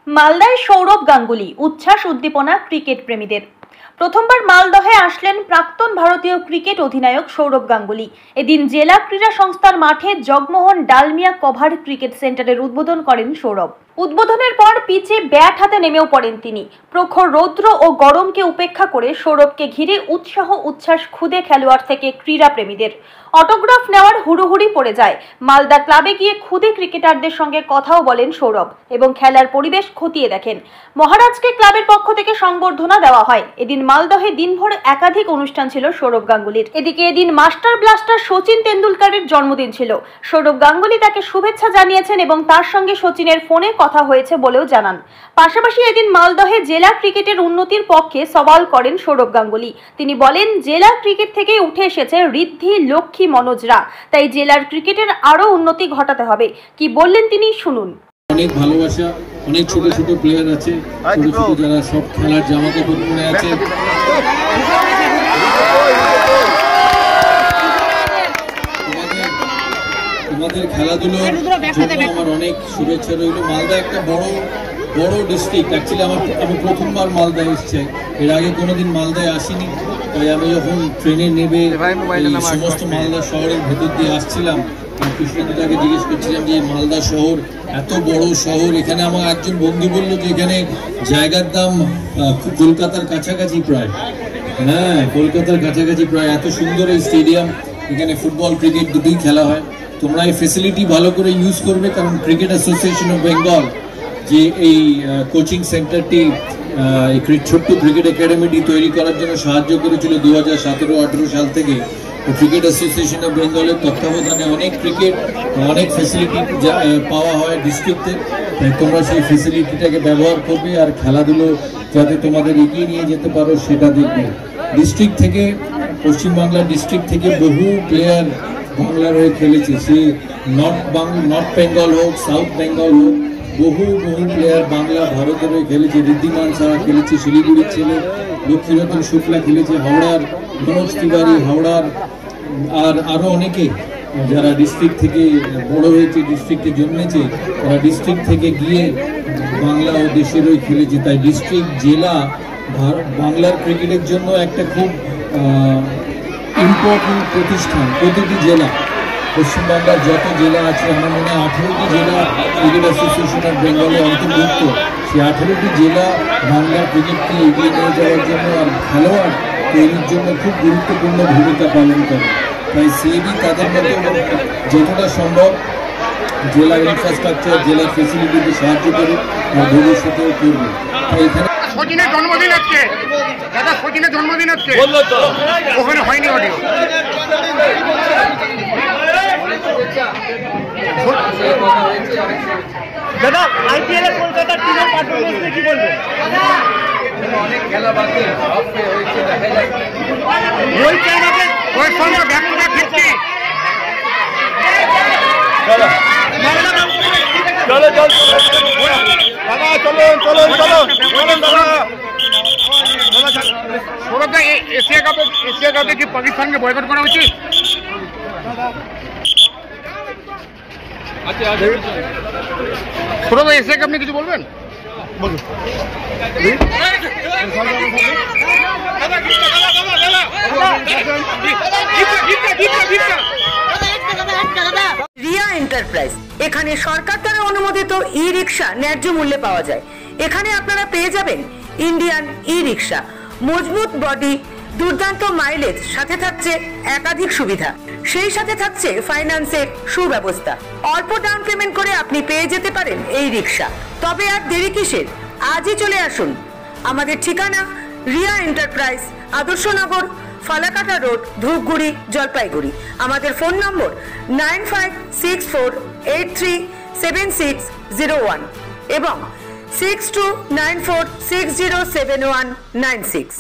মালদায় সৌরভ গাঙ্গুলি, উচ্ছ্বাস উদ্দীপনা ক্রিকেট প্রেমীদের। প্রথমবার মালদহে আসলেন প্রাক্তন ভারতীয় ক্রিকেট অধিনায়ক সৌরভ গাঙ্গুলি। এদিন জেলা ক্রীড়া সংস্থার মাঠে জগমোহন ডালমিয়া কভার ক্রিকেট সেন্টারের উদ্বোধন করেন সৌরভ। উদ্বোধনের পর পিচে ব্যাট হাতে নেমেও পড়েন তিনি। প্রখর রৌদ্র ও গরমকে উপেক্ষা করে সৌরভকে ঘিরে উৎসাহ উচ্ছ্বাস খুদে খেলোয়াড় থেকে ক্রীড়া প্রেমীদের। অটোগ্রাফ নেওয়ার হুড়োহুড়ি পড়ে যায়। মালদা ক্লাবে গিয়ে খুদে ক্রিকেটারদের সঙ্গে কথাও বলেন সৌরভ এবং খেলার পরিবেশ খতিয়ে দেখেন। মহারাজকে ক্লাবের পক্ষ থেকে সংবর্ধনা দেওয়া হয়। এদিন মালদহে দিনভর একাধিক অনুষ্ঠান ছিল সৌরভ গাঙ্গুলির। এদিকে এদিন মাস্টার ব্লাস্টার সচিন তেন্ডুলকরের জন্মদিন ছিল। সৌরভ গাঙ্গুলি তাকে শুভেচ্ছা জানিয়েছেন এবং তার সঙ্গে সচিনের ফোনে কথা হয়েছে বলেও জানান। পাশাপাশি এদিন মালদহে জেলা ক্রিকেটের উন্নতির পক্ষে সওয়াল করেন সৌরভ গাঙ্গুলি। তিনি বলেন, জেলা ক্রিকেট থেকে উঠে এসেছে ঋদ্ধি, লক্ষ্মী, মনোজরা, তাই জেলার ক্রিকেটের আরো উন্নতি ঘটাতে হবে। কি বললেন তিনি, শুনুন। অনেক ভালোবাসা, অনেক ছোট ছোট প্লেয়ার আছে, ছোট ছোট যারা সব খেলার জামা কাপড় পরে আছে। তোমাদের খেলাধুলোর জন্য আমার অনেক শুভেচ্ছা রইল। মালদা একটা বড় ডিস্ট্রিক্ট। অ্যাকচুয়ালি আমি প্রথমবার মালদায় এসেছি, এর আগে কোনোদিন মালদায় আসিনি। তাই আমি যখন ট্রেনে নেবে সমস্ত মালদা শহরের ভেতর দিয়ে আসছিলাম, কৃষ্ণদাকে জিজ্ঞেস করছিলাম যে মালদা শহর এত বড় শহর, এখানে আমার একজন বন্ধু বললো যে এখানে জায়গার দাম কলকাতার কাছাকাছি প্রায়। হ্যাঁ, কলকাতার কাছাকাছি প্রায়। এত সুন্দর এই স্টেডিয়াম, এখানে ফুটবল ক্রিকেট দুটোই খেলা হয়। তোমরা এই ফেসিলিটি ভালো করে ইউজ করবে, কারণ ক্রিকেট অ্যাসোসিয়েশন অফ বেঙ্গল যে এই কোচিং সেন্টারটি, ছোট্ট ক্রিকেট একাডেমিটি তৈরি করার জন্য সাহায্য করেছিল 2017-18 সাল থেকে। ক্রিকেট অ্যাসোসিয়েশন অফ বেঙ্গলের তত্ত্বাবধানে অনেক ফেসিলিটি পাওয়া হয় ডিস্ট্রিক্টে। তাই তোমরা সেই ফেসিলিটিটাকে ব্যবহার করবে আর খেলাধুলো যাতে তোমাদের এগিয়ে নিয়ে যেতে পারো সেটা দেখবে। ডিস্ট্রিক্ট থেকে, পশ্চিমবাংলার ডিস্ট্রিক্ট থেকে বহু প্লেয়ার বাংলার হয়ে খেলেছে। সে নর্থ বেঙ্গল হোক, সাউথ বেঙ্গল হোক, বহু প্লেয়ার বাংলা ভারতের হয়ে খেলেছে। ঋদ্ধিমান সাহা খেলেছে, শিলিগুড়ির ছেলে লক্ষ্মীরতন শুক্লা খেলেছে, হাওড়ার মনোজ তিওয়ারি, হাওড়ার আর আরও অনেকে যারা ডিস্ট্রিক্ট থেকে বড় হয়েছে, ডিস্ট্রিক্টে জন্মেছে, তারা ডিস্ট্রিক্ট থেকে গিয়ে বাংলা ও দেশের হয়ে খেলেছে। তাই ডিস্ট্রিক্ট, জেলা বাংলার ক্রিকেটের জন্য একটা খুব ইম্পর্টেন্ট প্রতিষ্ঠান। প্রতিটি জেলা, পশ্চিমবাংলার যত জেলা আছে, আমার মনে হয় 18টি জেলা ক্রিকেট অ্যাসোসিয়েশন অফ বেঙ্গলে অন্তর্ভুক্ত। সেই 18টি জেলা বাংলার ক্রিকেটকে এগিয়ে নিয়ে যাওয়ার জন্য আর খেলোয়াড় তৈরির জন্য খুব গুরুত্বপূর্ণ ভূমিকা পালন করে। তাই সিএবি তাদের মধ্যে যতটা সম্ভব জেলার ইনফ্রাস্ট্রাকচার, জেলার ফেসিলিটিতে সাহায্য করে আর ভবিষ্যতেও করবে। তাই এখানে সচিনের জন্মদিন আজকে, দাদা সচিনের জন্মদিন আজকে ওখানে হয়নি অডিও। দাদা আইপিএল এ কলকাতার টিমের পারফরম্যান্স নিয়ে কি বলবেন? অনেক খেলা বাকি হয়েছে, দেখা যায় রোহিত শর্মাকে ব্যাক টু ব্যাক ফিফটি। চলো সৌরভ, এশিয়া কাপে কি পাকিস্তানকে বয়কট করা উচিত? সৌরভ, এশিয়া কাপ নিয়ে কিছু বলবেন? বলুন। রিয়া এন্টারপ্রাইজ, এখানে সরকার দ্বারা অনুমোদিত ই রিক্সা ন্যায্য মূল্যে পাওয়া যায়। এখানে আপনারা পেয়ে যাবেন ইন্ডিয়ান ই রিক্সা, মজবুত বডি, দুর্দান্ত মাইলেজ, সাথে থাকছে একাধিক সুবিধা। সেই সাথে থাকছে ফাইন্যান্সের সুব্যবস্থা। অল্প ডাউন পেমেন্ট করে আপনি পেয়ে যেতে পারেন এই রিক্সা। তবে আর দেরি কিসের? আজই চলে আসুন। আমাদের ঠিকানা রিয়া এন্টারপ্রাইজ, আদর্শনগর, ফালাকাটা রোড, ধূপগুড়ি, জলপাইগুড়ি। আমাদের ফোন নম্বর 9564837601 এবং 6294607196।